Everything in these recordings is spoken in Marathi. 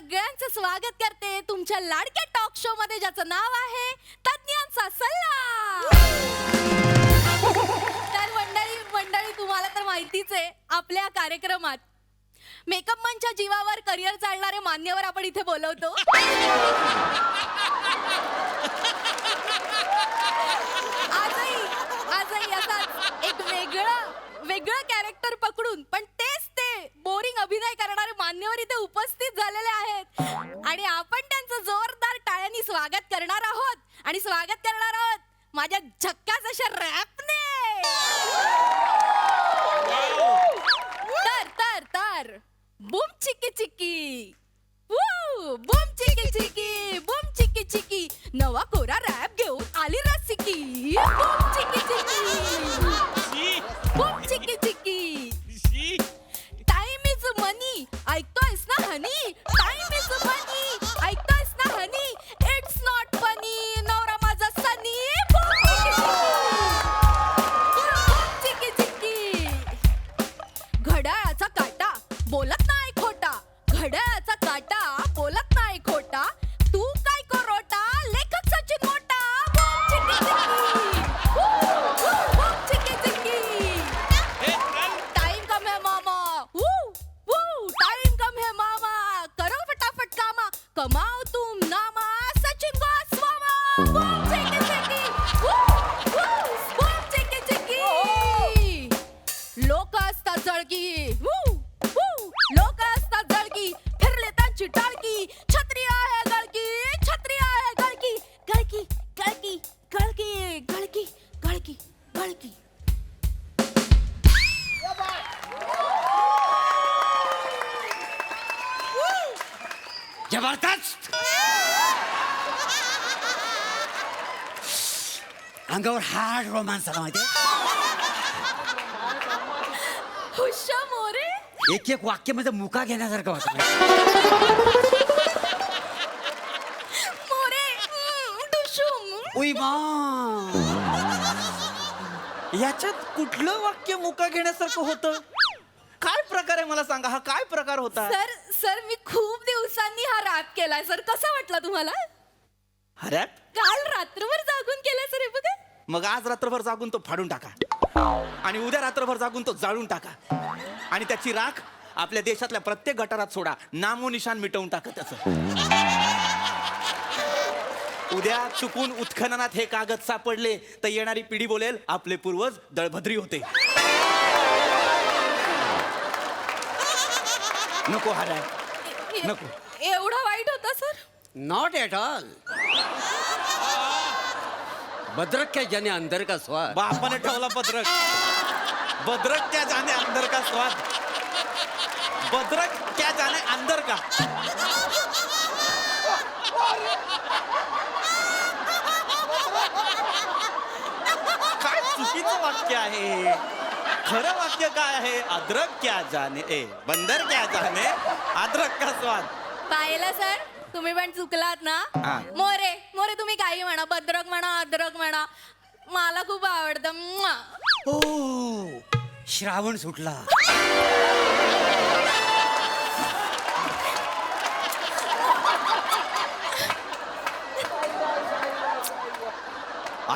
सगळ्यांचं स्वागत करते तुमच्या लाडक्या टॉक शो मध्ये ज्याचं नाव आहे तज्ञांचा सल्ला. तर मंडळी तुम्हाला तर माहितीच आहे, आपल्या कार्यक्रमात मेकअप मनच्या जीवावर करिअर चालणारे मान्यवर आपण इथे बोलवतो. आजही असाच एक वेगळं कॅरेक्टर पकडून पण तेच ते बोरिंग अभिनय करणारे मान्यवर इथे उपस्थित झालेले आहेत आणि आपण त्यांचं जोरदार टाळ्यांनी स्वागत करणार आहोत. आणि स्वागत करणार आहोत माझ्या झक्कास अशा रॅपने. तर boom chiki chiki, boom chiki chiki, boom chiki chiki, नवा कोरा रॅप घेऊन आली रसिकी. Boom chiki chiki, boom chiki chiki, time is money, ऐकतोयस ना हनी, टाइम इज मनी, ऐकतोयस ना हनी, इट्स नॉट फनी, नवरा माझा सनी. बूम चिकी चिकी, घड्याळाचा काटा बोलत नाही खोटा, घड्याळाचा काटा बोलत नाही खोटा, तू काय करोटा लेखक सचिन मोठा. बूम चिकी चिकी, टाइम कम है मामा, टाइम कम है मामा, करो फटाफट कामा, कमाओ तुम नामा, Sachin गोस्वामा. Boom chiki chiki, boom chiki चिकी, लोक असतात जळकी, लोक असतात जळकी, फिरले त्यांची टाळकी, छत्री आहे गळकी, छत्री आहे गळकी, गळकी गळकी गळकी गळकी गळकी गळकी. जबरदस्त. अंगावर हार्ड रोमांस आला माहिती. हुश्शा मोरे, एक एक वाक्य म्हणजे मुका घेण्यासारखं होतं. मोरे, डुशुम. उई मा, याच्यात कुठलं वाक्य मुका घेण्यासारखं होतं? काय प्रकार आहे मला सांगा, हा काय प्रकार होता? सर मी खूप दिवसांनी हा रॅप केलाय सर, कसा वाटला तुम्हाला? हा रॅप? काल रात्रभर जागून केलाय सर हे बघा. मग आज रात्रभर जागून तो फाडून टाका आणि उद्या रात्रभर जागून तो जाळून टाका आणि त्याची राख आपल्या देशातल्या प्रत्येक गटारात सोडा, नामो निशान मिटवून टाका त्याचं. उद्या चुकून उत्खननात हे कागद सापडले तर येणारी पिढी बोलेल आपले पूर्वज दळभद्री होते. नको हा रॅप, नको. एवढा वाईट होता सर? Not at all. बद्रक क्या जाने अंदर का स्वाद. बापाने ठेवला पत्रक, बद्रक क्या जाने अंदर का स्वाद, बद्रक क्या जाने अंदर का. काय चुकीचं वाक्य आहे. खरं वाक्य काय आहे? अद्रक क्या जाने बंदर क्या जाने अद्रक का स्वाद. पाहिलं सर, तुम्ही पण चुकलात ना. हा. मोरे मोरे तुम्ही काही म्हणा, बद्रक म्हणा, अद्रक म्हणा, मला खूप आवडतं. म्वा. ओ, श्रावण सुटला.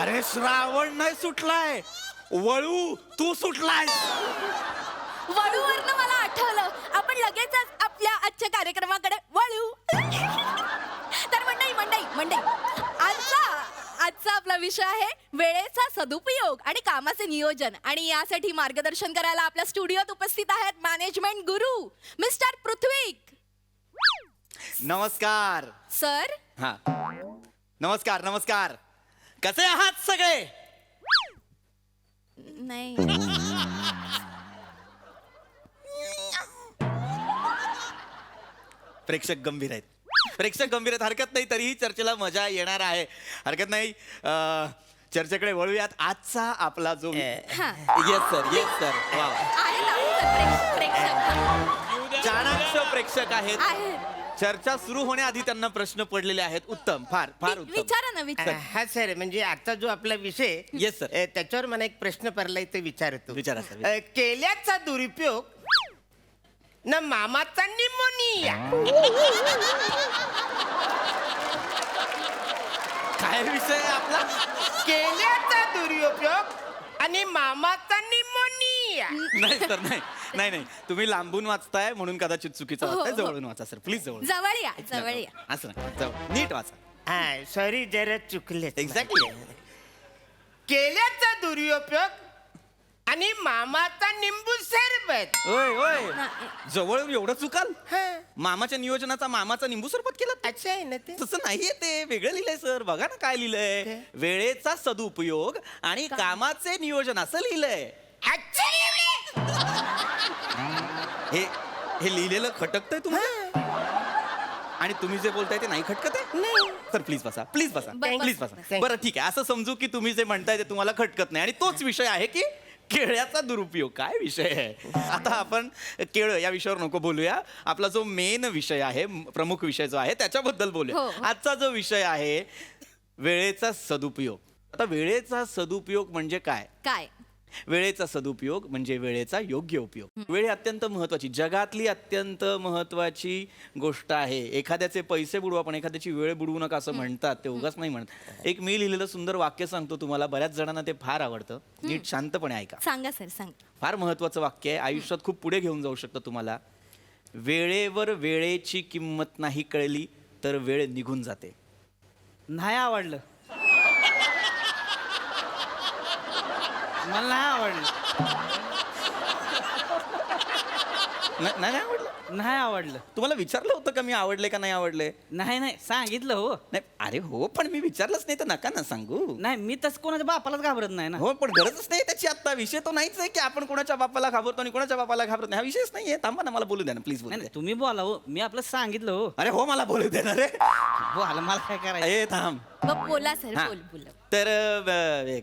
अरे श्रावण नाही सुटलाय, वळू तू सुटलाय. वळूवरनं मला आठवलं, आपण लगेचच आपल्या आजच्या कार्यक्रमाकडे वळू. तर मंडई आजचा आपला विषय आहे वेळेचा सदुपयोग आणि कामाचे नियोजन. आणि यासाठी मार्गदर्शन करायला आपल्या स्टुडिओत उपस्थित आहेत मॅनेजमेंट गुरु मिस्टर पृथ्वीक. नमस्कार सर. हा, नमस्कार नमस्कार. कसे आहात सगळे? नाही, प्रेक्षक गंभीर आहेत, प्रेक्षक गंभीर आहेत. हरकत नाही, तरीही चर्चेला मजा येणार आहे. हरकत नाही, चर्चेकडे वळूयात. आजचा आपला जो हा. Yes sir, yes sir. वा, आहे ना प्रेक्षक चाणाक्ष प्रेक्षक आहेत. आहेत. चर्चा सुरू होण्याआधी त्यांना प्रश्न पडलेले आहेत. उत्तम, फार फार उत्तम. विचारा ना, विचारा. हा सर, म्हणजे आजचा जो आपला विषय Yes, sir. त्याच्यावर मला एक प्रश्न पडलाय, ते विचारतो. विचारा, sir. केल्याचा दुरुपयोग ना मामाचा निमोनिया. काय विषय आहे आपला? केल्याचा दुरुपयोग आणि मामाचा निमोनिया. नाही सर, नाही तुम्ही लांबून वाचताय म्हणून कदाचित चुकीचं हो, वाचताय. हो. जवळून वाचा सर, प्लीज जवळ. जवळ या जवळ या. असं नाही, जवळ नीट वाचा. हा सॉरी जरा चुकले. एक्झॅक्टली. केल्याचा दुरुपयोग आणि मामाचा निंबू सरबत. ओय ओय, जवळ एवढं चुकाल? हा, मामाच्या नियोजनाचा मामाचा निंबू सरबत केलं? अच्छा आहे ना ते. तसं नाहीये ते, वेगळं लिहिलंय सर. बघा ना काय लिहिलंय. काय? वेळेचा सदुपयोग आणि कामाचे नियोजन असं लिहिलंय. अच्छा एवढे? हे लिहिलेलं खटकतंय तुम्हाला? आणि तुम्ही जे बोलताय ते नाही खटकत आहे? नाही. सर प्लीज बसा, प्लीज बसा, बस, प्लीज बस, बसा. बरं ठीक आहे, असं समजू की तुम्ही जे म्हणताय ते तुम्हाला खटकत नाही आणि तोच विषय आहे की केळ्याचा दुरुपयोग. काय विषय आहे? आता आपण केळं या विषयावर नको बोलूया. आपला जो मेन विषय आहे, प्रमुख विषय जो आहे त्याच्याबद्दल बोलूया. हो. आजचा जो विषय आहे वेळेचा सदुपयोग. आता वेळेचा सदुपयोग म्हणजे काय? काय वेळेचा सदुपयोग म्हणजे वेळेचा योग्य उपयोग. वेळ ही अत्यंत महत्वाची, जगातली अत्यंत महत्वाची गोष्ट आहे. एखाद्याचे पैसे बुडवा पण एखाद्याची वेळ बुडवू नका असं म्हणतात. ते उगाच नाही म्हणत. एक मी लिहिलेलं सुंदर वाक्य सांगतो तुम्हाला. बऱ्याच जणांना ते फार आवडतं. नीट शांतपणे ऐका. सांगा सर सांग. फार महत्वाचं वाक्य आहे, आयुष्यात खूप पुढे घेऊन जाऊ शकतं तुम्हाला. वेळेवर वेळेची किंमत नाही कळली तर वेळ निघून जाते. नाही आवडलं. मला नाही आवडलं. नाही आवडलं? नाही आवडलं. तुम्हाला विचारलं होतं का मी आवडले का नाही आवडले? नाही सांगितलं हो. नाही अरे हो, पण मी विचारलंच नाही तर नका ना सांगू. नाही मी तसं कोणाच्या बापालाच घाबरत नाही ना. हो पण गरजच नाही त्याची. आता विषय तो नाहीच आहे की आपण कोणाच्या बापाला घाबरतो आणि कोणाच्या बापाला घाबरत नाही. हा विषयच नाहीये. थांबा ना, मला बोलू द्या ना प्लीज. नाही नाही, तुम्ही बोला हो. मी आपलं सांगितलं हो. अरे हो, मला बोलू दे ना रे. बोला, मला काय करायचं. ए थांब. मग बोला सर हा. बोल. तर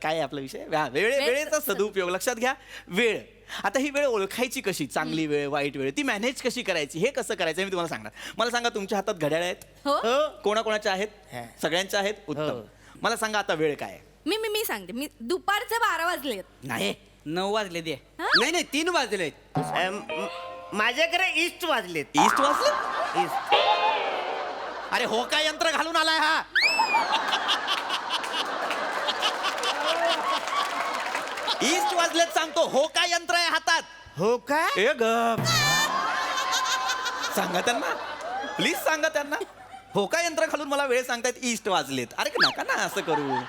काय आहे आपला विषय? वेळेचा सदुपयोग. लक्षात घ्या, वेळ. आता ही वेळ ओळखायची कशी? चांगली वेळ, वाईट वेळ, ती मॅनेज कशी करायची, हे कसं करायचं मी तुम्हाला सांगणार. मला सांगा, तुमच्या हातात घड्याळ आहेत? हो. कोणाकोणाच्या आहेत? हा. सगळ्यांच्या आहेत. उत्तम. मला सांगा आता वेळ काय आहे? मी सांगते. मी दुपारचे 12 वाजलेत. नाही 9 वाजले दे. नाही 3 वाजले. माझ्याकडे ईस्ट वाजलेत. ईस्ट वाजले? ईस्ट. अरे हो, काय यंत्र घालून आलाय हा? ईस्ट वाजलेत सांगतो. हो काय यंत्र आहे हातात? हो का? ए गप. सांगा त्यांना, प्लीज सांगा त्यांना. हो काय यंत्र घालून मला वेळ सांगतायत ईस्ट वाजलेत. अरे नका ना असं करू.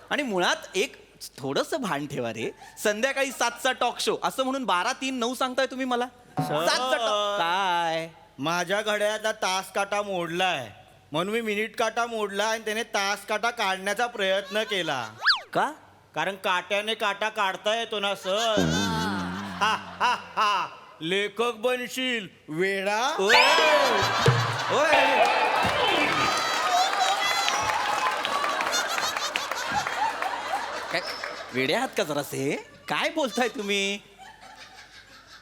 आणि मुळात एक थोडस भान ठेवा रे. संध्याकाळी 7चा टॉक शो असं म्हणून 12, 3, 9 सांगताय तुम्ही मला. 7चा talk- काय? माझ्या घड्याळाचा तास काटा मोडलाय म्हणून मी मिनिट काटा मोडला आणि त्याने तास काटा काढण्याचा प्रयत्न केला. का? कारण काट्याने काटा काढता येतो ना सर. हा हा हा, लेखक बनशील वेडा. ओय. ओय. काय वेडे आहात का जरासे? काय बोलताय तुम्ही?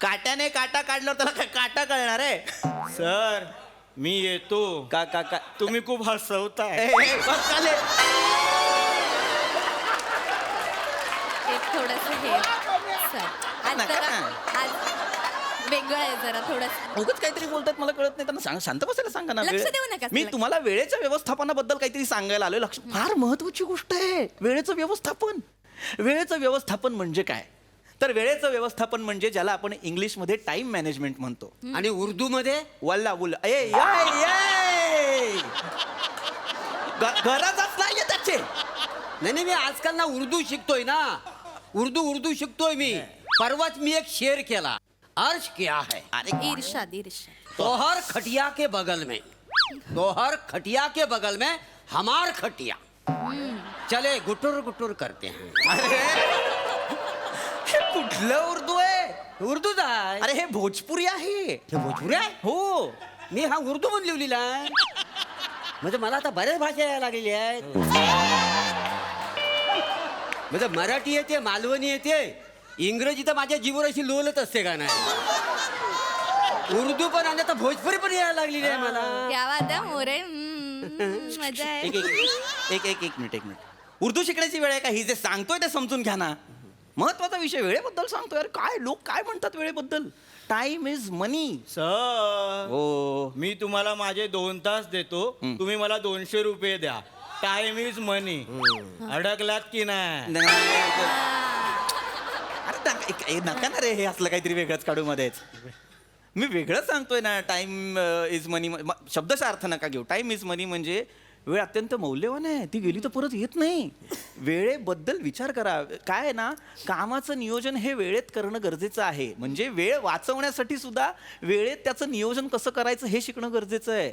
काट्याने काटा काढल्यावर त्याला काय काटा कळणार आहे? सर मी येतो. का का का तुम्ही खूप हसवताय. बस चाले. एक थोडस हे सर आज नका जरा ना. आज वेगळं आहे जरा थोडस. उगाच काहीतरी बोलतात, मला कळत नाही. त्यांना सांग, शांत बसायला सांगा ना. लक्ष वेळ- देऊ नका, मी लक्ष. तुम्हाला वेळेच्या व्यवस्थापनाबद्दल काहीतरी सांगायला आलोय. लक्ष, फार महत्वाची गोष्ट आहे वेळेचं व्यवस्थापन. वेळेचं व्यवस्थापन म्हणजे काय? तर वेळेचं व्यवस्थापन म्हणजे ज्याला आपण इंग्लिशमध्ये टाइम मॅनेजमेंट म्हणतो. आणि उर्दू मध्ये वल्ला बुल्ला ए ये ये. गरजच नाहीये त्याचे. नाही मी आजकाल ना उर्दू शिकतोय ना. उर्दू शिकतोय मी. परवाच मी एक शेर केला. अर्ज क्या है? अरे ईर्षाद. तोहर खटिया के बगल में, तोहर खटिया के बगल में हमार खटिया. चले गुटुर गुटुर करते हैं. अरे हे कुठलं उर्दू आहे? उर्दूच आहे. अरे हे भोजपुरी आहे. हे भोजपुरी आहे? हो. मी हा उर्दू म्हणून लिहिलेला आहे. म्हणजे मला आता बऱ्याच भाषा यायला लागलेल्या आहेत. म्हणजे मराठी येते, मालवणी येते, इंग्रजी तर माझ्या जीवर अशी लोलत असते का नाही. उर्दू पण आणि आता भोजपुरी पण यायला लागलेली आहे मला. क्या बात आहे मोरे. मजा आहे. एक मिनिट. उर्दू शिकण्याची वेळ आहे का? ही जे सांगतोय ते समजून घ्या ना. महत्वाचा विषय वेळेबद्दल सांगतो यार. काय लोक काय म्हणतात वेळेबद्दल? Time is money. सर हो. मी तुम्हाला माझे 2 तास देतो, तुम्ही मला 200 रुपये द्या. टाइम इज मनी. अडकलात की नाही? अरे नका ना रे, हे असलं काहीतरी वेगळंच काढू मध्येच. मी वेगळंच सांगतोय ना. टाइम इज मनी शब्दचा अर्थ नका घेऊ. टाइम इज मनी म्हणजे वेळ अत्यंत मौल्यवान आहे. ती गेली तर परत येत नाही. वेळेबद्दल विचार करा. काय आहे ना, कामाचं नियोजन हे वेळेत करणं गरजेचं आहे. म्हणजे वेळ वाचवण्यासाठी सुद्धा वेळेत त्याचं नियोजन कसं करायचं हे शिकणं गरजेचं आहे.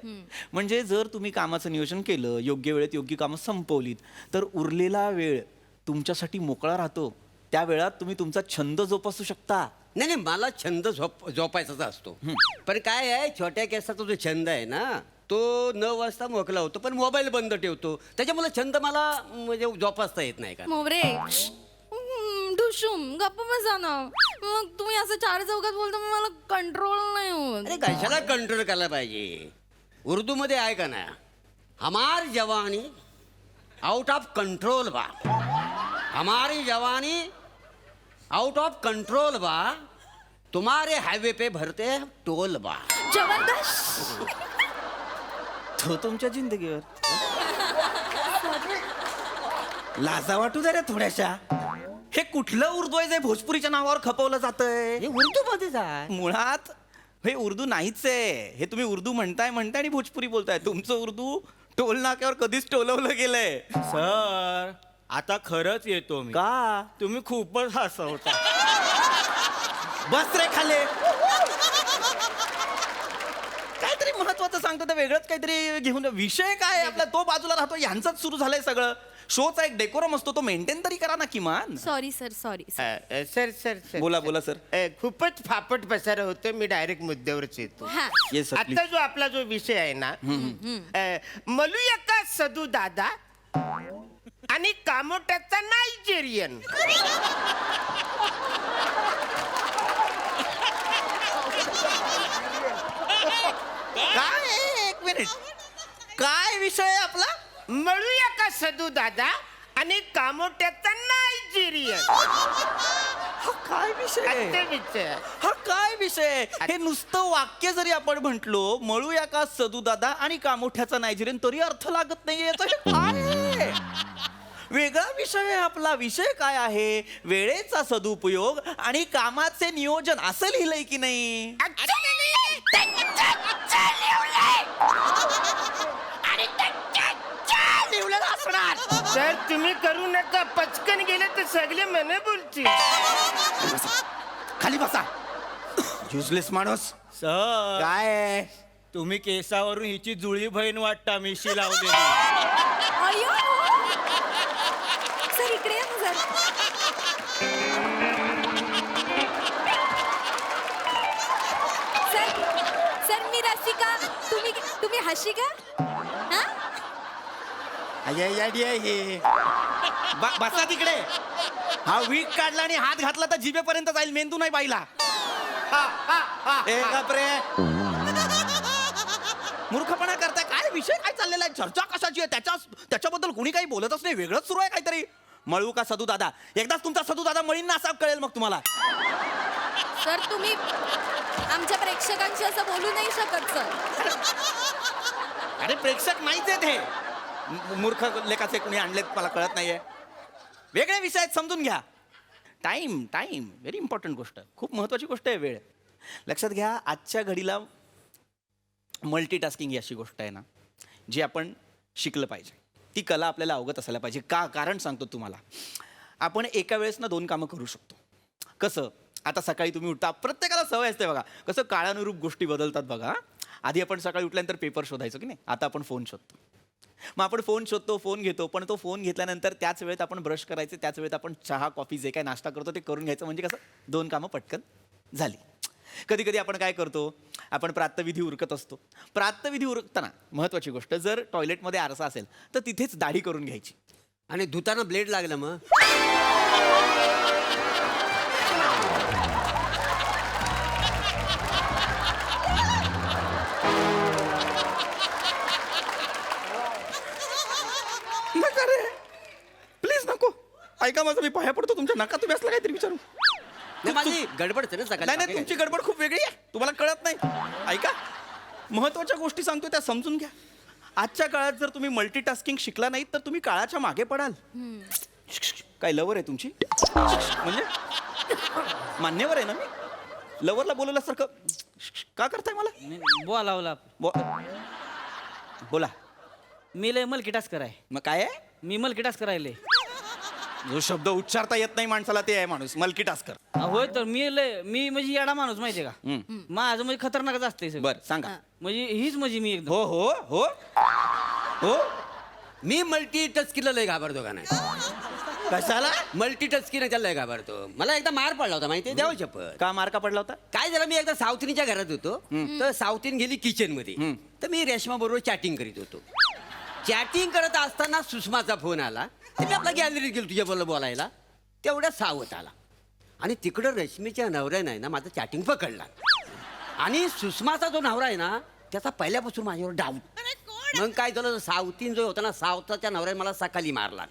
म्हणजे जर तुम्ही कामाचं नियोजन केलं, योग्य वेळेत योग्य कामं संपवलीत, तर उरलेला वेळ तुमच्यासाठी मोकळा राहतो. त्या वेळात तुम्ही तुमचा छंद जोपासू शकता. नाही, मला छंद झोपायचाच असतो. पण काय आहे, छोट्या केसाचा जो छंद आहे ना, तो 9 वाजता मोकला होतो, पण मोबाईल बंद ठेवतो. त्याच्यामुळे छंद मला म्हणजे जोपासता येत नाही का. मोरे ढुशुम गप्प बसा ना. मग तुम्ही असं 4 चौकात बोलता, मग मला कंट्रोल नाही होत. अरे कशाला कंट्रोल करायला पाहिजे. उर्दू मध्ये आहे का ना, हमार जवानी आउट ऑफ कंट्रोल बा, हमारी जवानी आउट ऑफ कंट्रोल बा, तुम्हारे हाईवे पे भरते टोल बा. जबरदस्त. तो तुमच्या जिंदगीवर लाजा वाटू दे रे थोड्याशा. हे कुठलं उर्दू आहे जे भोजपुरीच्या नावावर खपवलं जातंय? हे उर्दू मध्येच आहे. मुळात हे उर्दू नाहीच आहे. हे तुम्ही उर्दू म्हणताय आणि भोजपुरी बोलताय. तुमचं उर्दू टोल नाक्यावर कधीच टोलवलं गेलंय. सर आता खरंच येतो मी. का? तुम्ही खूपच हसवता. बस रे खाले. काहीतरी महत्वाचं सांगतो तर वेगळंच काहीतरी घेऊन. विषय काय आहे आपला, तो बाजूला राहतो. यांचंच सुरू झालंय सगळं. शोचा एक डेकोरम असतो, तो मेंटेन तरी करा ना किमान. Sorry sir, sorry. Sir sir sir बोला सर. खूपच फापट पसारा होतं. मी डायरेक्ट मुद्द्यावरच येतो. हा. येस सर आता जो आपला जो विषय आहे ना, मलूया का सदू दादा आणि कामोट्याचा नायजेरियन. काय आहे? एक मिनिट. काय विषय आहे आपला? मळूया का सदू दादा आणि कामोट्याचा नायजेरियन. हा काय विषय आहे? आता विषय हा काय विषय? हे नुसतं वाक्य जरी आपण म्हंटलो, मळूया का सदुदादा आणि कामोठ्याचा नायजेरियन, तरी अर्थ लागत नाहीये. याचं हे काय आहे? वेगळा विषय आहे आपला. विषय काय आहे? वेळेचा सदुपयोग आणि कामाचे नियोजन, असं लिहिलंय की नाही? लिवलेलं असणार. सर तुम्ही करू नका. पचकन गेले तर सगळे मने बोलतील. खाली बसा. युजलेस माणूस. सर काय आहे? तुम्ही केसावरून हिची जुळी बहीण वाटता, मिशी लावलेली. अय्यो. सर इकडे या ना जरा. सर मी रसिका. तुम्ही हशिका. हा? बसा तिकडे. हा वीक काढला आणि हात घातला तर जिभेपर्यंत जाईल, मेंदू नाही पाहिला. मूर्खपणा करताय. काय विषय काय चाललेला आहे? चर्चा कशाची आहे? त्याच्याबद्दल कोणी काही बोलतच नाही. वेगळंच सुरू आहे काहीतरी. मळू का सदू दादा? एकदाच तुमचा सदू दादा मळींना असा कळेल मग तुम्हाला. सर तुम्ही आमच्या प्रेक्षकांशी असं बोलू नाही शकत सर. अरे प्रेक्षक नाहीच आहेत हे. मूर्ख लेखाचे कोणी आणलेत मला कळत नाहीये. वेगळे विषय आहेत, समजून घ्या. टाइम व्हेरी इम्पॉर्टंट गोष्ट, खूप महत्वाची गोष्ट आहे वेळ. लक्षात घ्या, आजच्या घडीला मल्टीटास्किंग ही अशी गोष्ट आहे ना, जी आपण शिकलं पाहिजे. ती कला आपल्याला अवगत असायला पाहिजे. कारण सांगतो तुम्हाला. आपण एका वेळेस ना 2 कामं करू शकतो. कसं? आता सकाळी तुम्ही उठता, प्रत्येकाला सवय असते बघा. कसं काळानुरूप गोष्टी बदलतात बघा. आधी आपण सकाळी उठल्यानंतर पेपर शोधायचो की नाही, आता आपण फोन शोधतो. मग आपण फोन शोधतो, फोन घेतो, पण तो फोन घेतल्यानंतर त्याच वेळेत आपण ब्रश करायचे, त्याच वेळेत आपण चहा कॉफी जे काही नाश्ता करतो ते करून घ्यायचं. म्हणजे कसं 2 कामं पटकन झाली. कधी कधी आपण काय करतो, आपण प्रातःविधी उरकत असतो. प्रातःविधी उरकताना महत्वाची गोष्ट, जर टॉयलेटमध्ये आरसा असेल तर तिथेच दाढी करून घ्यायची. आणि धुताना ब्लेड लागलं मग नका रे, प्लीज नको. ऐका माझं, मी पाया पडतो तुमच्या नका तुम्ही असलं काहीतरी विचारू. नाही, माझी गडबडच आहे ना नाही नाही, तुमची गडबड खूप वेगळी आहे, तुम्हाला कळत नाही. ऐका, महत्वाच्या गोष्टी सांगतो त्या समजून घ्या. आजच्या काळात जर तुम्ही मल्टीटास्किंग शिकला नाही तर तुम्ही काळाच्या मागे पडाल. काय लवर आहे तुमची? म्हणजे मान्यवर आहे ना मी? लवरला बोलवल्यासारखं का करताय मला? बोलावला बोला. मी लय मल्टीटास्कर आहे. मग काय आहे? मी मल्टीटास्कर राहिले. जो शब्द उच्चारता येत नाही माणसाला ते आहे माणूस मल्टीटास्कर. होय तर मी म्हणजे येडा माणूस माहितीये का? माझं म्हणजे खतरनाकच असते बर सांगा. म्हणजे हीच म्हणजे मी एकदम. हो हो हो हो. मी मल्टी टचकीला लय घाबरतो का नाही? कशाला? मल्टी टचकीने त्याला लय घाबरतो. मला एकदा मार पडला होता माहितीये, देवा शपथ. का मार्का पडला होता? काय झालं, मी एकदा सावतीनीच्या घरात होतो, तर सावतीन गेली किचन मध्ये, तर मी रेशमा बरोबर चॅटिंग करीत होतो. चॅटिंग करत असताना सुषमाचा फोन आला, तर मी आपला गॅलरीत गेलो तुझ्याबरोबर बोलायला. तेवढ्या सावत आला आणि तिकडं रश्मीच्या नवऱ्यानं आहे ना माझं चॅटिंग पकडला. आणि सुषमाचा जो नवरा आहे ना त्याचा पहिल्यापासून माझ्यावर डाऊट. मग काय झालं, सावतीन जो होता ना, सावताच्या नवऱ्याने मला सकाळी मारला,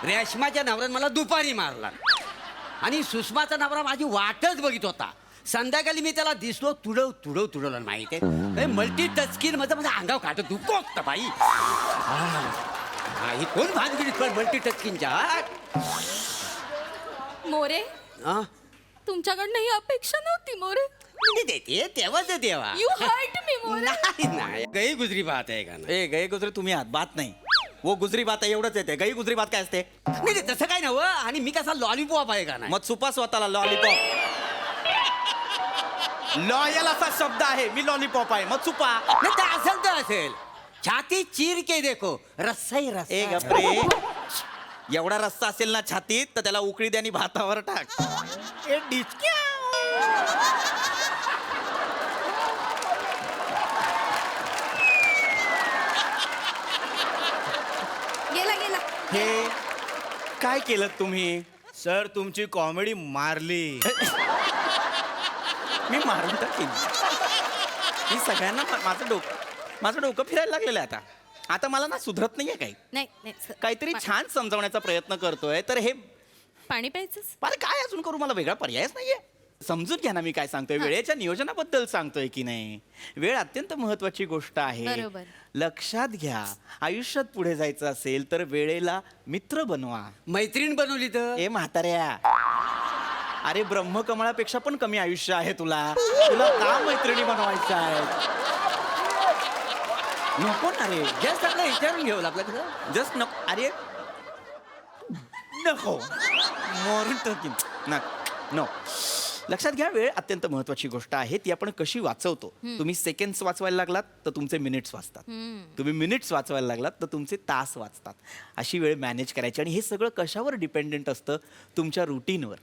रेशमाच्या नवऱ्याने मला दुपारी मारला, आणि सुषमाचा नवरा माझी वाटच बघित होता. संध्याकाळी मी त्याला दिसलो, तुडवलं माहिती आहे. मल्टी टचकीन माझं माझ्या अंगावर काढत दुखतो होतं बाई. ही कोण भानगिरी मल्टी टचकीनच्या? मोरे, हा? तुमच्याकडनं ही अपेक्षा नव्हती मोरे. मी देते तेव्हाच देवा. You hurt me More. नाही गई गुजरी बात आहे का? ए गई गुजरी तुम्ही आहात, बात नाही. वो गुजरी बात आहे एवढंच येते. गई गुजरी बात काय असते? नाही तसं काय नव्हतं. आणि मी कसा लॉलीपॉप आहे का नाही? मग चुपा स्वतःला लॉलीपॉप. लॉयल असा शब्द आहे, मी लॉलीपॉप आहे, मग चुपा. नाही तर असेल तर असेल. छाती चीर के देखो, रस्सा ही रस्सा. ए गप्रे, एवढा रस्ता असेल ना छातीत तर त्याला उकळी द्या आणि भातावर टाक. ए डिचक्या. गेला हे काय केलं तुम्ही? सर तुमची कॉमेडी मारली. मी मारून टाकीन. मी सगळ्यांना माझं डोकं फिरायला लागलेलं आहे आता मला ना सुधरत नाहीये काही. नाही नाही सर. काहीतरी छान समजावण्याचा प्रयत्न करतोय तर हे पाणी प्यायचंच. मला काय अजून करू, मला वेगळा पर्यायच नाहीये. समजून घ्या ना मी काय सांगतोय. वेळेच्या नियोजनाबद्दल सांगतोय की नाही. वेळ अत्यंत महत्वाची गोष्ट आहे. बरोबर. लक्षात घ्या, आयुष्यात पुढे जायचं असेल तर वेळेला मित्र बनवा. मैत्रीण बनवली तर? ए म्हाताऱ्या, अरे ब्रह्मकमळापेक्षा पण कमी आयुष्य आहे तुला का मैत्रिणी बनवायच्या आहेत? नको ना रे. जस्ट आपलं विचारून घेऊ आपल्याकडं. जस्ट नको. अरे नको, मरून टाकीन. नो. लक्षात घ्या, वेळ अत्यंत महत्वाची गोष्ट आहे. ती आपण कशी वाचवतो. तुम्ही सेकंड्स वाचवायला लागलात तर तुमचे मिनिट्स वाचतात. तुम्ही मिनिट्स वाचवायला लागलात तर तुमचे तास वाचतात. अशी वेळ मॅनेज करायची. आणि हे सगळं कशावर डिपेंडेंट असतं? तुमच्या रुटीनवर.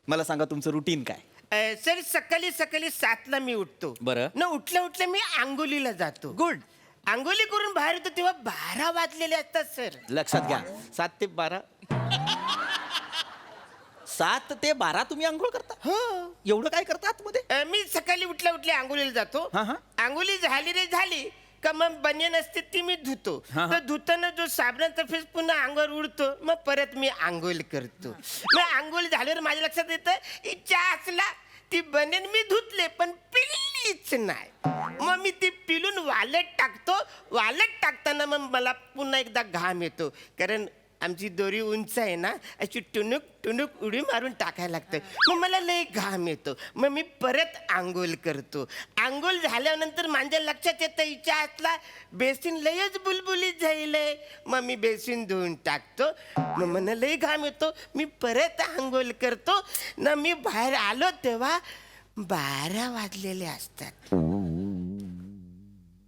मला सांगा तुमचं रुटीन काय? सर सकाळी 7ला मी उठतो. बरं. न उठल्या मी आंघोलीला जातो. गुड. आंघोली करून बाहेर येतो तेव्हा 12 वाजलेले असतात सर. लक्षात घ्या, 7 ते 12. 7 ते 12 तुम्ही आंघोळ करता? हो. एवढं काय करता आतमध्ये? मी सकाळी उठल्या आंघोलीला जातो. हा, हा. आंघोली झाली का मग बनियन असते ती मी धुतो. हा, हा. तर धुताना जो साबणाचा फेस पुन्हा अंगावर उडतो, मग परत मी आंघोळ करतो. मग आंघोळ झाल्यावर माझ्या लक्षात येतं इच्छा असला ती बनियन मी धुतले पण पिलीच नाही. मग मी ती पिलून वालत टाकतो. वालत टाकताना मग मला पुन्हा एकदा घाम येतो, कारण आमची दोरी उंच आहे ना, अशी टुनुक टुनुक उडी मारून टाकायला लागतं. मग मला लय घाम येतो. मग मी परत आंघोळ करतो. आंघोळ झाल्यानंतर माझ्या लक्षात येतं इच्छा असला बेसिन लयच बुलबुलीत झालंय. मग मी बेसिन धुवून टाकतो. मग मला लय घाम येतो. मी परत आंघोळ करतो ना. मी बाहेर आलो तेव्हा 12 वाजलेले असतात.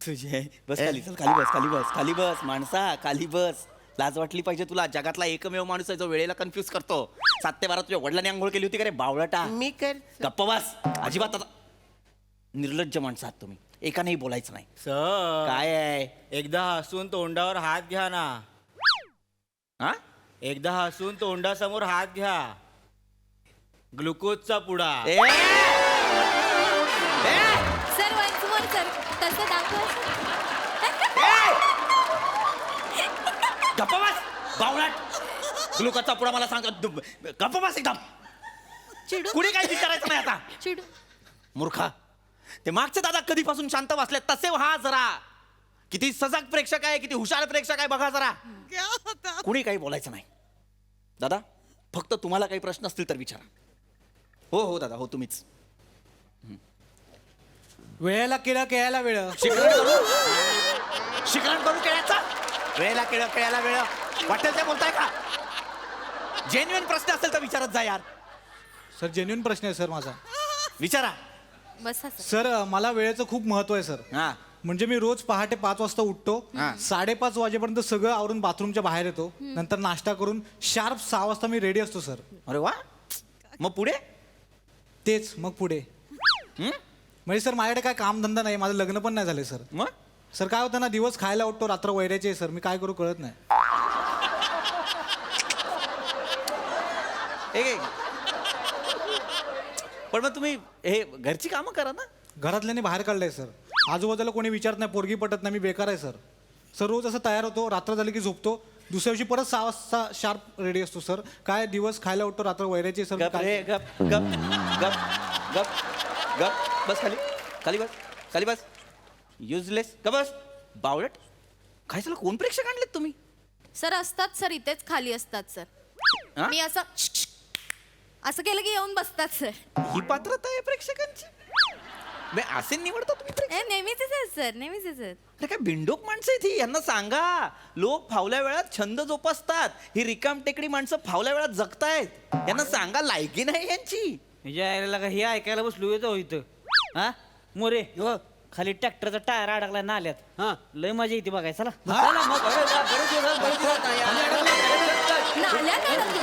तुझे बस खाली, चल खाली बस माणसा, खाली बस. लाज वाटली पाहिजे तुला. जगातला एकमेव माणूस आहे जो वेळेला कन्फ्युज करतो. 7 ते 12 तुझ्या वडिलांनी आंघोळ केली होती का रे बावळटा? मी कर गप्प बस. अजिबात आता निर्लज्ज माणसं आहात तुम्ही. एकानेही बोलायचं नाही. सर काय आहे? एकदा हसून तोंडावर हात घ्या ना. हा? एकदा हसून तोंडासमोर हात घ्या. ग्लुकोजचा पुडा. Sir once more sir. तसं दाखवा. गप्प बस बावळट. ग्लुकोजचा पुडा मला सांगतो गप्प बस एकदम. चिडू कुणी काही विचारायचं नाही आता. चिडू मूर्खा, ते मागचे दादा कधीपासून शांत बसले तसे व्हा जरा. किती सजग प्रेक्षक आहे, किती हुशार प्रेक्षक आहे बघा जरा. कुणी काही बोलायचं नाही. दादा फक्त तुम्हाला काही प्रश्न असतील तर विचारा. हो हो दादा, हो तुम्हीच. वेळेला केळं केळ्याला वेळ. शिकरण करू केळ्याचा. वेळेला केळं केळ्याला वेळ वाटेल ते बोलताय का? जेन्युइन प्रश्न असेल तर विचारत जा यार. सर जेन्युइन प्रश्न आहे सर माझा. विचारा. बसा सर. सर मला वेळेचं खूप महत्व आहे सर. हा. म्हणजे मी रोज पहाटे 5 वाजता उठतो, 5:30 वाजेपर्यंत सगळं आवरून बाथरूमच्या बाहेर येतो, नंतर नाश्ता करून शार्प 6 वाजता मी रेडी असतो सर. अरे वा. मग पुढे? तेच मग पुढे म्हणजे सर माझ्याकडे काय कामधंदा नाही, माझं लग्न पण नाही झालं सर. मग सर काय होतं ना, दिवस खायला उठतो, रात्र वैरायचे सर, मी काय करू कळत नाही. एक पण मग तुम्ही हे घरची कामं करा ना. घरातल्याने बाहेर काढलंय सर. आजूबाजूला कोणी विचारत नाही, पोरगी पटत नाही, मी बेकार आहे सर. सर रोज असं तयार होतो, रात्र झाली की झोपतो, दुसऱ्या दिवशी परत 6 वाजता शार्प रेडी असतो सर. काय दिवस खायला उठतो, रात्र वैरायचे सर. गप रे गप गप गप गप गप बस खाली खाली बस खाली बस. युजलेस का बस बावळट. काय झालं, कोण प्रेक्षक आणलेत तुम्ही? सर असतात सर, इथेच खाली असतात सर. हा? मी असं केलं की येऊन बसतात सर. ही पात्रता आहे प्रेक्षकांची. बे, असे निवडता तुम्ही प्रेक्षक? नेहमीच आहेत सर, नेहमीच आहेत. अरे काय बिंडोक माणसं आहेत ही. यांना सांगा लोक फावल्या वेळात छंद जोपासतात. ही रिकाम टेकडी माणसं फावल्या वेळात जगतायत. यांना सांगा लायकी नाही यांची. म्हणजे आयला का हे ऐकायला बसलो येतो इथं. हा मोरे खाली ट्रॅक्टरचा टायर अडकला नाल्यात. हा. लय मजा येते बघायला. चला चला मग.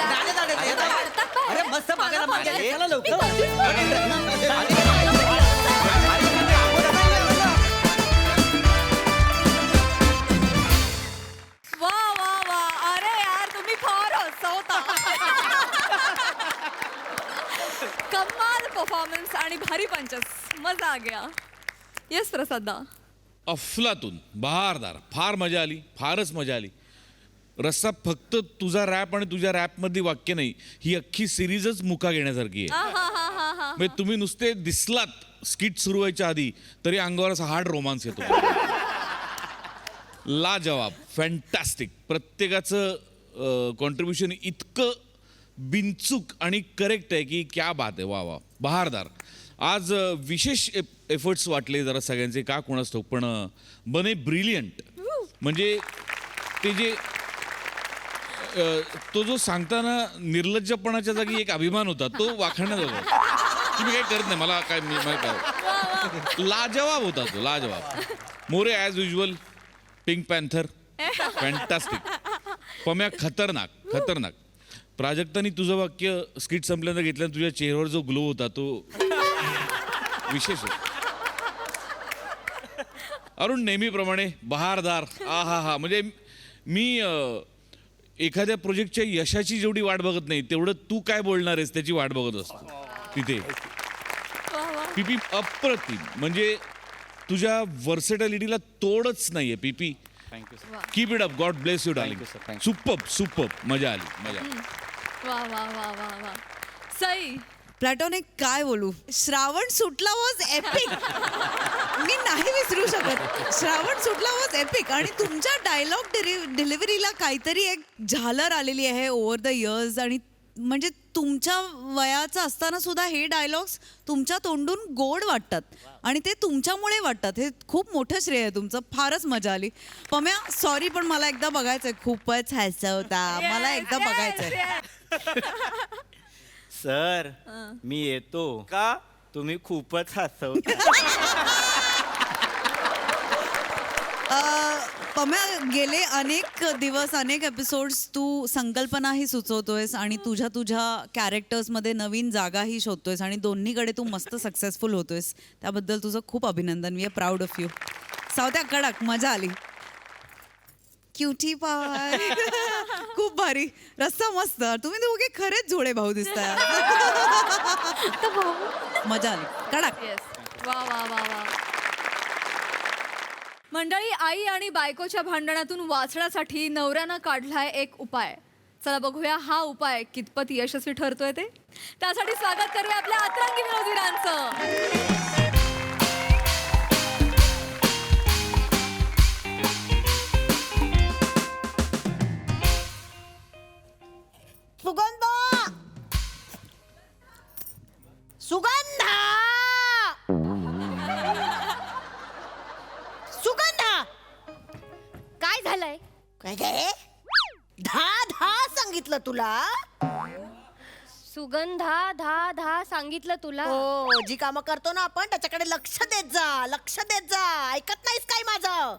नाल्यात अडकला. काढतात बाहेर. अरे मस्त बघायला मजा येते. चला लवकर. मी बघून वा वा वा. अरे यार तुम्ही फार हसवता. कमाल परफॉर्मन्स आणि भारी पंचस. मजा आ गया. येस प्रसादा. अफलातून बहारदार. फार मजा आली, फारच मजा आली. रस्सा फक्त तुझा रॅप आणि तुझ्या रॅपमधली वाक्य नाही, ही अख्खी सिरीजच मुका घेण्यासारखी आहे. म्हणजे तुम्ही नुसते दिसलात स्किट सुरू व्हायच्या आधी तरी अंगावर असा हार्ड रोमांस येतो. लाजवाब, फॅन्टॅस्टिक. प्रत्येकाचं कॉन्ट्रीब्युशन इतकं बिनचूक आणि करेक्ट आहे की क्या बात आहे. वा वा, बहारदार. आज विशेष एफर्ट्स वाटले जरा सगळ्यांचे, का कोणास ठाऊक, पण बने ब्रिलियंट. म्हणजे ते जे तो जो सांगताना निर्लज्जपणाच्या जागी एक अभिमान होता, तो वाखाणण्याजोगा. तुम्ही काही करत नाही, मला काय लाजवाब होता तो, लाजवाब. More as usual, pink panther, fantastic. Pamya खतरनाक खतरनाक. प्राजक्तानी तुझं वाक्य स्किट संपल्यानंतर घेतलं, तुझ्या चेहऱ्यावर जो ग्लो होता तो विशेष होता. अरुण नेहमीप्रमाणे बहारदार. आ हा हा. म्हणजे मी एखाद्या प्रोजेक्टच्या यशाची जेवढी वाट बघत नाही, तेवढं तू काय बोलणार आहेस त्याची वाट बघत असतो तिथे. पीपी अप्रतिम. म्हणजे तुझ्या व्हर्सेटॅलिटीला तोडच नाहीये पीपी. Keep it up. God bless you darling. Superb superb. मजा आली, मजा आली. वा वा वा वा वा. सई. प्लॅटॉनिक काय बोलू. श्रावण सुटला वॉज एपिक. मी नाही विसरू शकत. श्रावण सुटला वॉज एपिक. आणि तुमच्या डायलॉग डिलिव्हरीला काहीतरी एक झालर आलेली आहे ओव्हर द इयर्स. आणि म्हणजे तुमच्या वयाचं असताना सुद्धा हे डायलॉग्स तुमच्या तोंडून गोड वाटतात आणि ते तुमच्यामुळे वाटतात. हे खूप मोठं श्रेय आहे तुमचं. फारच मजा आली. पम्या सॉरी, पण मला एकदा बघायचंय. खूपच हसवता. मला एकदा बघायचंय. सर मी येतो का? तुम्ही खूपच हसवता. पम्या गेले अनेक दिवस, अनेक एपिसोड्स तू संकल्पनाही सुचवतोयस आणि तुझ्या कॅरेक्टर्समध्ये नवीन जागाही शोधतोयस आणि दोन्हीकडे तू मस्त सक्सेसफुल होतोयस. त्याबद्दल तुझं खूप अभिनंदन. We are proud of you. Savatya कडक. मजा आली. क्युटी पाय. खूप भारी. रस्सा मस्त. तुम्ही दोघे खरेच जोडे भाऊ दिसताय. मजा आली. कडक. येस. वा वा वा वा. मंडळी, आई आणि बायकोच्या भांडणातून वाचण्यासाठी नवऱ्यानं काढलाय एक उपाय. चला बघूया हा उपाय कितपत यशस्वी ठरतोय ते. त्यासाठी स्वागत करूया आपल्या अतरंगी विनोदवीरांचं. सुगंधा सुगंधा सुगंधा काय झालंय? काय काय धा सांगितलं तुला. सुगंधा धा सांगितलं तुला. हो जी कामं करतो ना आपण त्याच्याकडे लक्ष देत जा. ऐकत नाहीस काय माझं?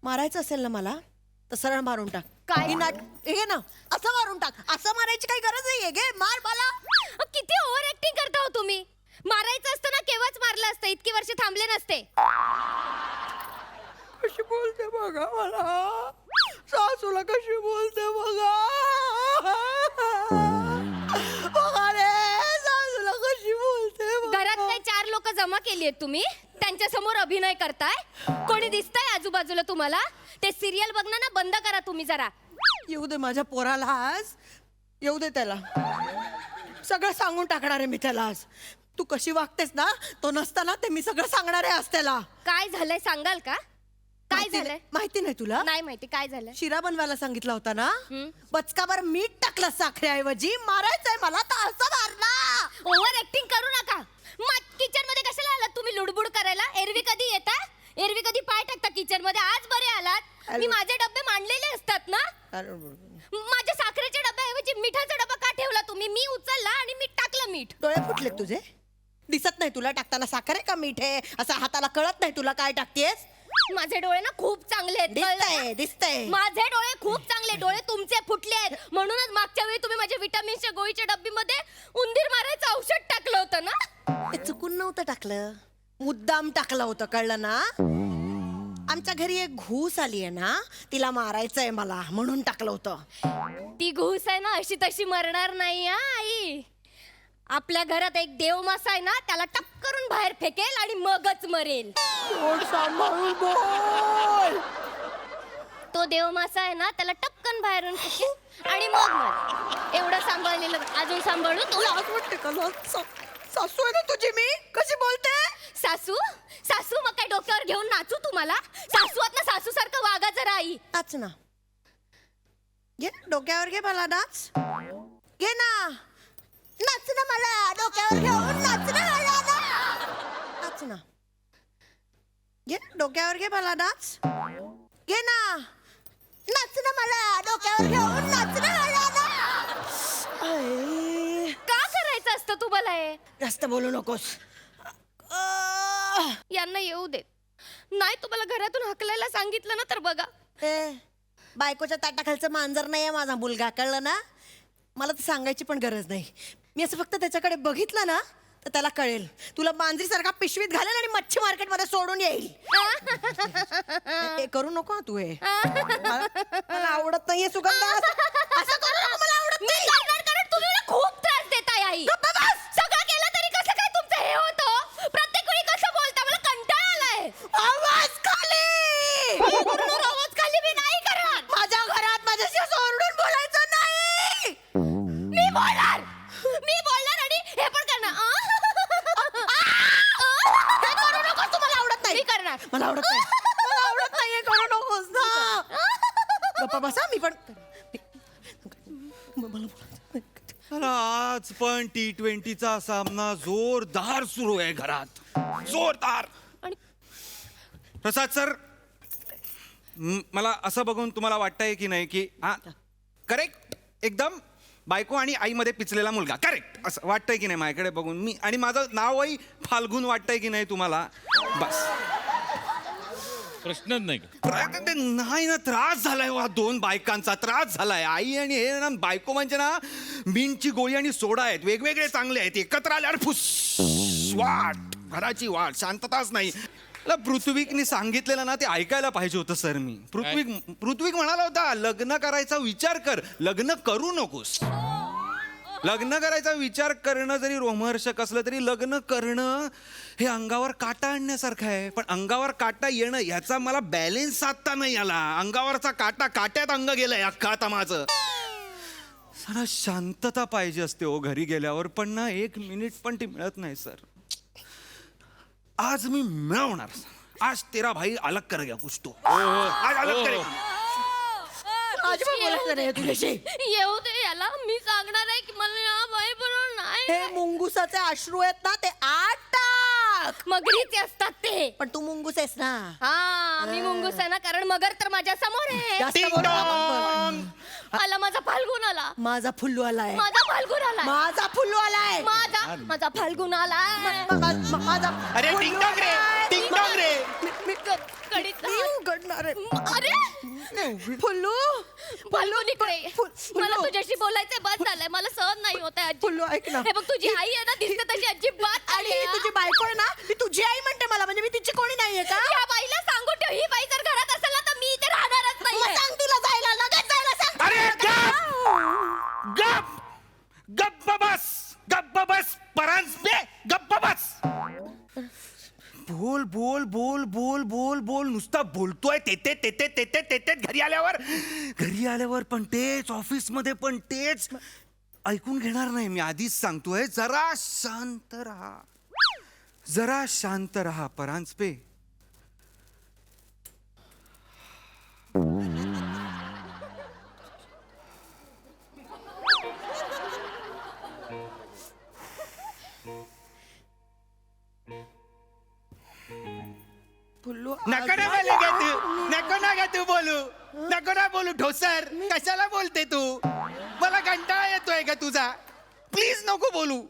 मारायचं असेल ना मला तर सरळ मारून टाक. काय? हे ना असं मारून टाक. असं मारायची काही गरज नाहीये. घे मार मला. किती ओव्हर ऍक्टिंग करता हो तुम्ही. मारायचं असतं ना केव्हाच मारलं असतं. इतकी वर्ष थांबले नसते. कशी बोलते बघा मला. सासूला कशी बोलते बघा. अरे सासूला कशी बोलते बघा. घरात काही 4 लोक जमा केली आहेत तुम्ही. त्यांच्या समोर अभिनय करताय. कोणी दिसतंय आजूबाजूला तुम्हाला? ते सिरियल बघणं ना बंद करा तुम्ही जरा. येऊ दे माझ्या पोराला आज. येऊ दे त्याला. सगळं सांगून टाकणार आहे मी त्याला आज. तू कशी वागतेस ना तो नसताना ते मी सगळं सांगणार आहे आज त्याला. काय झालंय सांगाल का? काय झालंय? माहिती नाही तुला? नाही माहिती. काय झालंय? शिरा बनवायला सांगितला होता ना. बचकावर मीठ टाकलं साखरेऐवजी. मारायचंय मला तर असं मारला. ओव्हर ऍक्टिंग करू नका. किचन मध्ये कशाला आलात तुम्ही लुडबुड करायला? एरवी कधी येता? एरवी कधी पाय टाकता किचन मध्ये? आज बरे आलात. मी माझे डब्बे मांडलेले असतात ना. माझ्या साखरेच्या डब्याऐवजी मिठाचा डब्बा का ठेवला तुम्ही? मी उचलला आणि मीठ टाकलं. मीठ डोळे फुटले तुझे. दिसत नाही तुला टाकताना साखर आहे का मीठ आहे? असं हाताला कळत नाही तुला काय टाकतेस? माझे डोळे ना खूप चांगले आहेत. कळलं का? दिसतंय. माझे डोळे खूप चांगले. डोळे तुमचे फुटले आहेत. म्हणूनच मागच्या वेळी तुम्ही माझ्या विटामिनच्या गोळीच्या डब्बीमध्ये उंदीर मारायचं औषध टाकलं होतं ना. ते चुकून नव्हतं टाकलं. मुद्दाम टाकलं होतं. कळलं ना. आमच्या घरी एक घूस आली आहे ना तिला मारायचंय मला म्हणून टाकलं होतं. ती घूस आहे ना अशी तशी मरणार नाही हा आई. आपल्या घरात एक देव मासा आहे ना त्याला टपकरून बाहेर फेकेल आणि मगच मरेल. सांभाळून बोल. तो देव मासा आहे ना त्याला टपकन बाहेरून फेकेल आणि मग मरेल. एवढं सांभाळलेलं अजून सांभाळू तुला आज वाटते का सासू आहे ना तुझी. मी कशी बोलते? सासू सासू मग काय डोक्यावर घेऊन नाचू तुम्हाला? सासू आत ना सासू सारखं वागा जरा आई. नाच ना. घे डोक्यावर घे मला नाच. घे ना नाच ना मला डोक्यावर घेऊन नाच ना मला नाच ना. घे डोक्यावर घे मला नाच. घे ना नाच ना मला डोक्यावर घेऊन नाच ना मला का करायचं असतं तुम्हाला हे? जास्त बोलू नकोस. यांना येऊ दे. नाही तुम्हाला घरातून हकलायला सांगितलं ना तर बघा. बायकोच्या ताटाखालचं मांजर नाहीये माझा मुलगा. कळलं ना. मला तर सांगायची पण गरज नाही. मी असं फक्त त्याच्याकडे बघितलं ना तर त्याला कळेल. तुला मांजरीसारखा पिशवीत घालेल आणि मच्छी मार्केटमध्ये सोडून येईल. हे करू नको तू. हे मला आवडत नाहीये सुगंधा. असं करू नको. मला आवडत नाही. तुम्ही मला खूप त्रास देताय आई. सगळं केलं तरी कसं काय तुमचं हे होतं? प्रत्येक वेळी कसं बोलता? मला कंटाळा आलाय. आवाज खाली. आवाज खाली मी नाही करत. माझ्या घरात माझ्याशी असं ओरडून बोलायचं नाही. मी बोलणार आणि हे पण करणार. हे करू नकोस. तू मला आवडत नाही. मी करणार. मला आवडत नाही. मला आवडत नाहीये. करू नकोस ना. गप्पा बसा. मी पण मला अरे आज पण T20चा सामना जोरदार सुरू आहे घरात. जोरदार. आणि प्रसाद सर मला असं बघून तुम्हाला वाटतंय की नाही की हा करेक्ट एकदम बायको आणि आईमध्ये पिचलेला मुलगा करेक्ट असं वाटतंय की नाही माझ्याकडे बघून? मी आणि माझं नावही फाल्गुन वाटतंय की नाही तुम्हाला? बस प्रश्नच नाही का? नाही ना. त्रास झालाय वा. 2 बायकांचा त्रास झालाय. आई आणि हे ना बायको म्हणजे ना मीनची गोळी आणि सोडा आहेत. वेगवेगळे चांगले आहेत. एकत्र आल्यावर फुस वाट घराची वाट. शांतताच नाही. पृथ्वीकनी सांगितलेलं ना ते ऐकायला पाहिजे होतं सर. मी पृथ्वीक म्हणाला होता लग्न करायचा विचार कर. लग्न करू नकोस. लग्न करायचा विचार करणं जरी रोमहर्षक असलं तरी लग्न करणं हे अंगावर काटा आणण्यासारखं आहे. पण अंगावर काटा येणं ह्याचा मला बॅलेन्स साधता नाही आला. अंगावरचा काटा काट्यात अंग गेलंय अख्खा आता माझं. जरा शांतता पाहिजे असते हो घरी गेल्यावर, पण ना 1 मिनिट पण ती मिळत नाही सर. आज मी मिळवणार. आज तेरा भाई अलग कर गया कुछ तो. आज अलग करेगा. अजिबात बोलायचं नाही तुझ्याशी. येऊ दे याला, मी सांगणार आहे की मला या बाई बरोबर हे नाही. मुंगुसाचे अश्रू आहेत ना, ते आत टाक. मगरीचे असतात ते. पण तू मुंगूस आहेस ना. हा, मी मुंगूस आहे ना, कारण मगर तर माझ्या समोर आहे. जास्त टिंग बोलू नका टॉंग. पण. आला माझा फाल्गुन आला. माझा फुल्लू आलाय. माझा फाल्गुन आला. माझा फुल्लू आलाय. माझा फाल्गुन आला. माझा अरे फुल्लू टिंग टॉंग रे, आलाय. टिंग टॉंग रे. मी उघडणार आहे. अरे फुल्लू फाल्गुन इकडे. फुल्लू. मला तुझ्याशी बोलायचंय, बस झालंय, मला सहन नाही होत आहे. फुल्लू ऐक ना. हे बघ, तुझी आई आहे ना, दिसते तशी अजिबात आणि ही तुझी बायको आहे ना, ती तुझी आई म्हणते मला, म्हणजे मी तिची कोणी नाहीये का? या बाईला सांगून ठेव, ही बाई जर घरात असेल ना, तर मी इथे राहणारच मग नाही. सांग तिला जायला, लगेच जायला सांग. अरे गप्प बस परांजपे, गप्प बस. बोल बोल बोल बोल बोल बोल नुसता बोलतोय. ते घरी आल्यावर पण तेच, ऑफिस मध्ये पण तेच. ऐकून घेणार नाही. मी आधीच सांगतोय, जरा शांत रहा परांजपे. फुल्लू नको ना तू बोलू ठोसर. कशाला बोलते तू? मला कंटाळा येतोय का तुझा? प्लीज नको बोलू.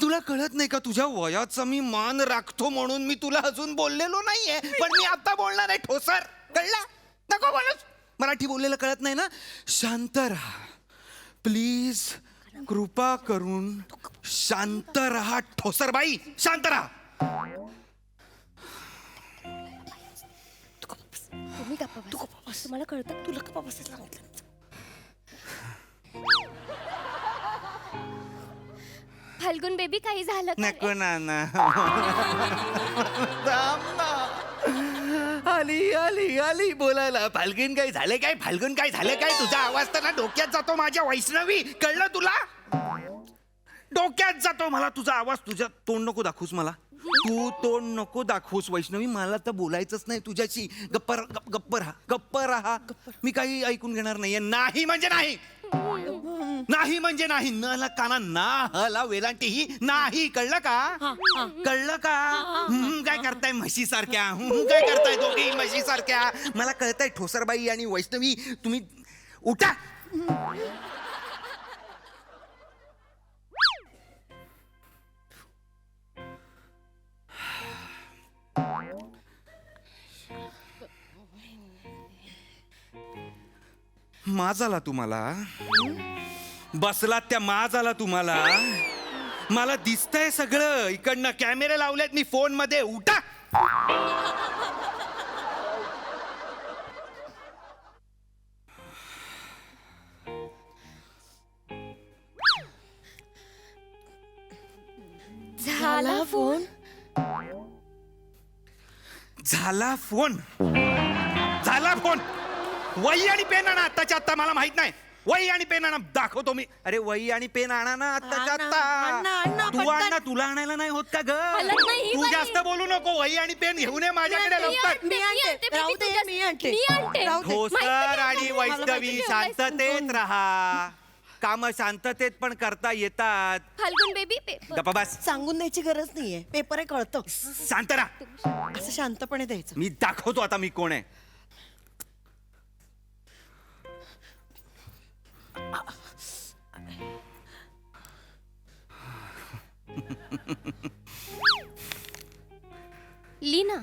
तुला कळत नाही का, तुझ्या वयाचा मी मान राखतो म्हणून मी तुला अजून बोललेलो नाहीये, पण मी आता बोलणार आहे. ठोसर, कळला? नको बोलूस. मराठी बोललेलं कळत नाही ना. शांत राहा प्लीज, कृपा करून शांत राहा. ठोसर बाई, शांत राहा. तुम्ही गप्पा बस. तुम्हाला कळतं? तुला का बाबा सांगितलं? फाल्गुन बेबी, काही झालं का? नको ना. आली बोलायला. फाल्गुन काय झालं काय? तुझा आवाज तर ना डोक्यात जातो माझ्या वैष्णवी. कळलं तुला? डोक्यात जातो मला तुझा आवाज. तुझ्या तोंड नको दाखवूस मला. तू तोंड नको दाखवूस वैष्णवी. मला तर बोलायचंच नाही तुझ्याशी. गप्प राहा. मी काही ऐकून घेणार नाहीये. नाही म्हणजे नाही. नाही म्हणजे नाही. न ला काना ना हला वेलांटी ही नाही. कळलं का? काय करताय म्हशी सारख्या? काय करताय दोघी म्हशी सारख्या? मला कळतंय ठोसरबाई आणि वैष्णवी, तुम्ही उठा. माझाला तुम्हाला बसलात त्या माझाला तुम्हाला. मला दिसतंय सगळं. इकडनं कॅमेरे लावलेत मी फोन मध्ये. उठा. झाला फोन. झाला फोन. वही आणि पेन आणा आत्ताच्या आत्ता. मला माहित नाही. वही आणि पेन आणा, दाखवतो मी. अरे वही आणि पेन आणा ना आत्ताच्या आण आत्ता. ना, तू आण ना. तुला आणायला नाही होत का ग? हलत नाही ही तू बाई. जास्त बोलू नको. वही आणि पेन घेऊन ये माझ्याकडे लवकर. मी आणते. राहू दे, मी आणते. राहू दे. ठोसर आणि मला वैष्णवी माहिती शांततेत राहा. काम शांततेत पण करता येतात. फाल्गुन बेबी, गप्पा बस. सांगून द्यायची गरज नाहीये. पेपर आहे, कळतं. शांत राहा. असं शांतपणे द्यायचं. मी दाखवतो आता मी कोण आहे. लीना,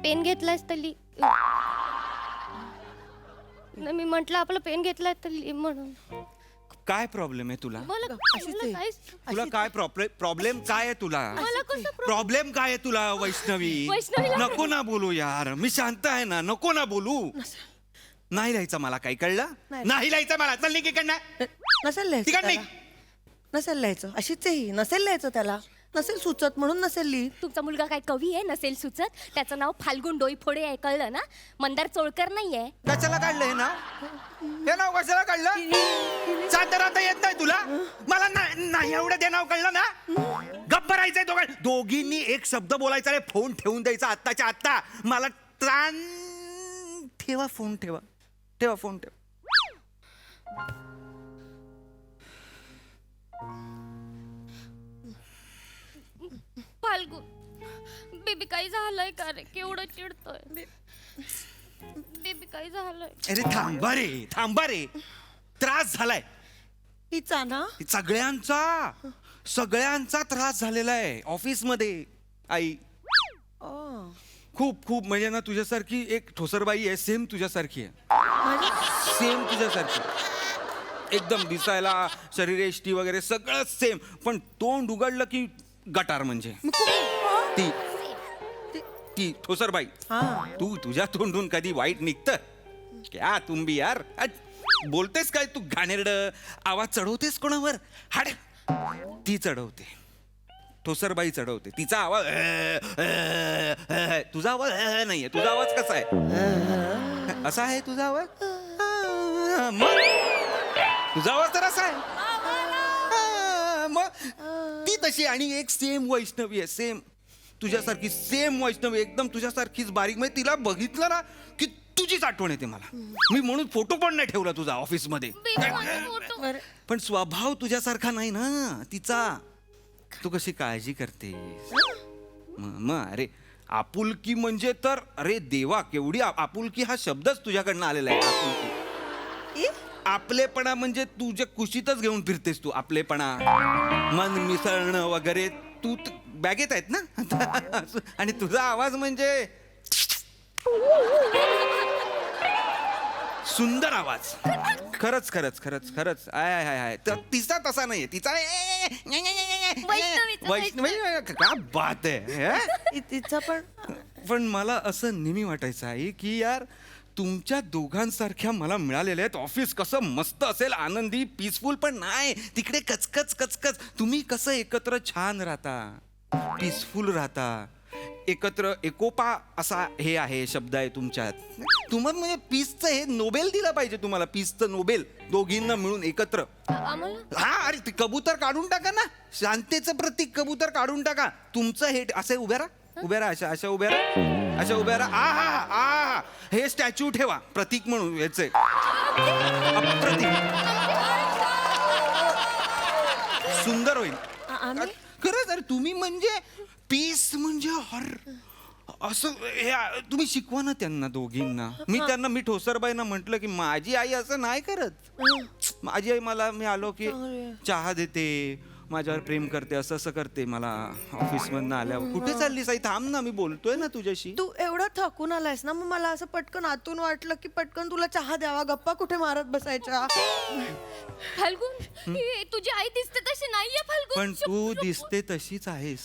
पेन घेतलायस तर ली. नाही, मी म्हंटल आपलं पेन घेतलाय तर ली म्हणून. काय प्रॉब्लेम आहे तुला? मला अशीच आहे. तुला काय प्रॉब्लेम काय आहे तुला? मला कसं प्रॉब्लेम काय आहे तुला वैष्णवी? वैष्णवीला- नको ना बोलू यार. मी शांत आहे ना. नको ना बोलू. नाही लिहायचं मला. काही कळलं? नाही लिहायचं मला. चल निघ इकडनं. नसेल लिहायचं तिकडं त्याला. नसेल लिहायचं. अशीच आहे ही. नसेल लिहायचं त्याला. नसेल सुचत म्हणून नसेल लिहित. तुमचा मुलगा काय कवी आहे नसेल सुचत? त्याचं नाव फाल्गुन डोईफोडे आहे, कळलं ना? मंदार चोळकर नाहीये. कशाला काढलं हे नाव? हे नाव कशाला काढलं? सातारा येत नाही तुला? मला नाही एवढं ते नाव कळलं ना? गप्प राहायचंय दोघींनी एक शब्द बोलायचा रे. फोन ठेवून द्यायचा आत्ताच्या आत्ता. मला त्राण ठेवा, फोन ठेवा, ठेवा फोन ठेवा. फाल्गुन बेबी काही झालंय का रे? केवढं चिडतोय बेबी? काही झालंय? अरे थांबा रे. त्रास झालाय हिचा ना? सगळ्यांचा त्रास झालेला आहे ऑफिसमध्ये. आई खूप खूप म्हणजे ना तुझ्यासारखी एक ठोसरबाई आहे, सेम तुझ्यासारखी आहे, सेम तुझ्यासारखी एकदम दिसायला, शरीरेष्टी वगैरे सगळं सेम, पण तोंड उघडलं की गटार. म्हणजे ती ठोसरबाई. तू तुझ्या तोंडून कधी वाईट निघतं? क्या तुम भी यार. बोलतेस काय तू घाणेरड? आवाज चढवतेस कोणावर? हाड. ती चढवते, ठोसरबाई चढवते. तिचा आवाज तुझा आवाज नाहीये. तुझा आवाज कसा आहे? असा आहे तुझा आवाज? मग तुझा आवाज तर असा आहे. मग ती तशी. आणि एक सेम वैष्णवी आहे, सेम तुझ्यासारखी, सेम वैष्णवी, एकदम तुझ्यासारखीच बारीक. म्हणजे तिला बघितलं ना की तुझीच आठवण येते मला. मी म्हणून फोटो पण नाही ठेवला तुझा ऑफिसमध्ये. पण स्वभाव तुझ्यासारखा नाही ना तिचा. तू कशी काळजी करते. मग अरे आपुलकी म्हणजे तर अरे देवा, केवढी आपुलकी हा शब्दच तुझ्याकडनं आलेला आहे. आपुलकी, आपलेपणा म्हणजे तुझ्या कुशीतच घेऊन फिरतेस तू. आपलेपणा, मन मिसळणं वगैरे तू बॅगेत आहेत ना. आणि तुझा आवाज म्हणजे सुंदर आवाज. खरंच खरंच खरंच खरंच. आय तिचा तसा नाहीये. तिचा वैष्णवी का बात आहे. तिचा पण मला असं नेहमी वाटायचं आहे की यार तुमच्या दोघांसारख्या मला मिळालेल्या आहेत. ऑफिस कसं मस्त असेल, आनंदी, पीसफुल. पण नाही, तिकडे कचकच कचकच. तुम्ही कसं एकत्र छान राहता, पीसफुल राहता, एकत्र एकोपा असा हे आहे, शब्द आहे तुमच्यात. तुम्हाला म्हणजे पीसचं हे नोबेल दिलं पाहिजे तुम्हाला. पीसचं नोबेल दोघींना मिळून एकत्र. हा अरे ते कबूतर काढून टाका ना, शांतीचं प्रतीक कबूतर काढून टाका. तुमचं हे असं उभ्या राहा, अशा उभ्या राहा. हे स्टॅच्यू ठेवा प्रतीक म्हणून याचे. अप्रतिम, सुंदर होईल खरंच. अरे तुम्ही म्हणजे पीस म्हणजे असं हे तुम्ही शिकवा ना त्यांना दोघींना. मी ठोसरबाईंना म्हटलं की माझी आई असं नाही करत. माझी आई मी आलो की चहा देते, माझ्यावर प्रेम करते, असं करते. मला ऑफिसमधनं आल्यावर कुठे चाललीस आई, थांब ना, मी बोलतोय ना तुझ्याशी. तू एवढं थकून आलायस ना, मग मला असं पटकन आतून वाटलं की पटकन तुला चहा द्यावा, गप्पा कुठे मारत बसायच्या. फाल्गुन तुझी आई दिसते तशी नाहीये फाल्गुन. पण तू दिसते तशीच आहेस.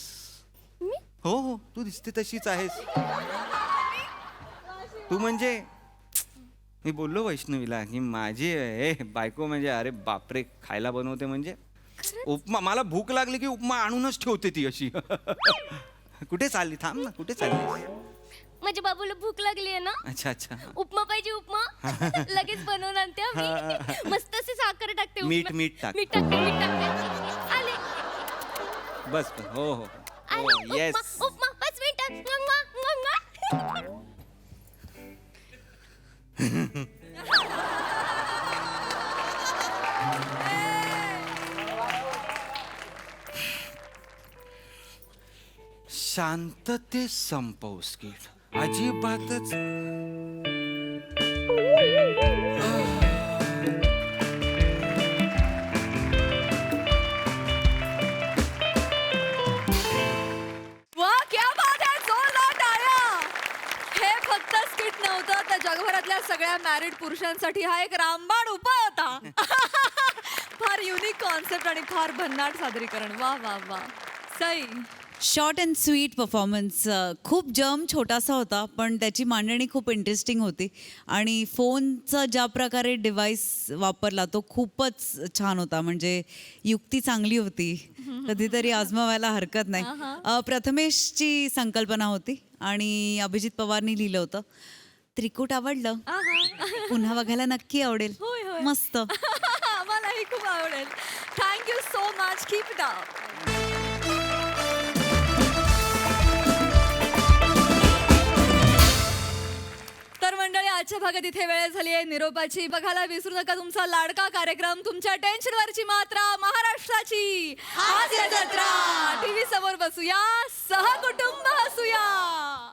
हो तू दिसते तशीच आहेस. तू म्हणजे मी बोललो वैष्णवीला की माझी बायको म्हणजे अरे बापरे, खायला बनवते म्हणजे उपमा. मला भूक लागली की उपमा आणूनच ठेवते ती अशी. कुठे चालली, थांब ना, कुठे चालली. माझ्या बाबूला भूक लागली आहे ना. अच्छा उपमा पाहिजे, उपमा लगेच बनवून आणते मी. मस्त असे साखर टाकते, मीठ टाक. आले बस. हो येस. उपमा 5 मिनिटात. शांतते संपवस कीट अजिबातच. वाह, क्या बात है, जोरदार टाळ्या. हे फक्त स्किट नव्हतं, तर जगभरातल्या सगळ्या मॅरिड पुरुषांसाठी हा एक रामबाण उपाय होता. फार युनिक कॉन्सेप्ट आणि फार भन्नाट सादरीकरण. वा वा वा, Sai. Short and sweet performance. खूप जम छोटासा होता पण त्याची मांडणी खूप इंटरेस्टिंग होती आणि फोनचा ज्या प्रकारे डिव्हाइस वापरला तो खूपच छान होता. म्हणजे युक्ती चांगली होती, कधीतरी आजमावायला हरकत नाही. प्रथमेशची संकल्पना होती आणि अभिजित पवारनी लिहिलं होतं. त्रिकूट आवडलं, पुन्हा बघायला नक्की आवडेल. होय, होय. मस्त. मलाही खूप आवडेल. Thank you so much. Keep it up. तर मंडळी, आजच्या भागात इथे वेळ झाली आहे निरोपाची. बघायला विसरू नका तुमचा लाडका कार्यक्रम, तुमच्या टेन्शनवरची मात्रा, महाराष्ट्राची हास्य जत्रा. टीव्ही समोर बसूया, सहकुटुंब हसूया.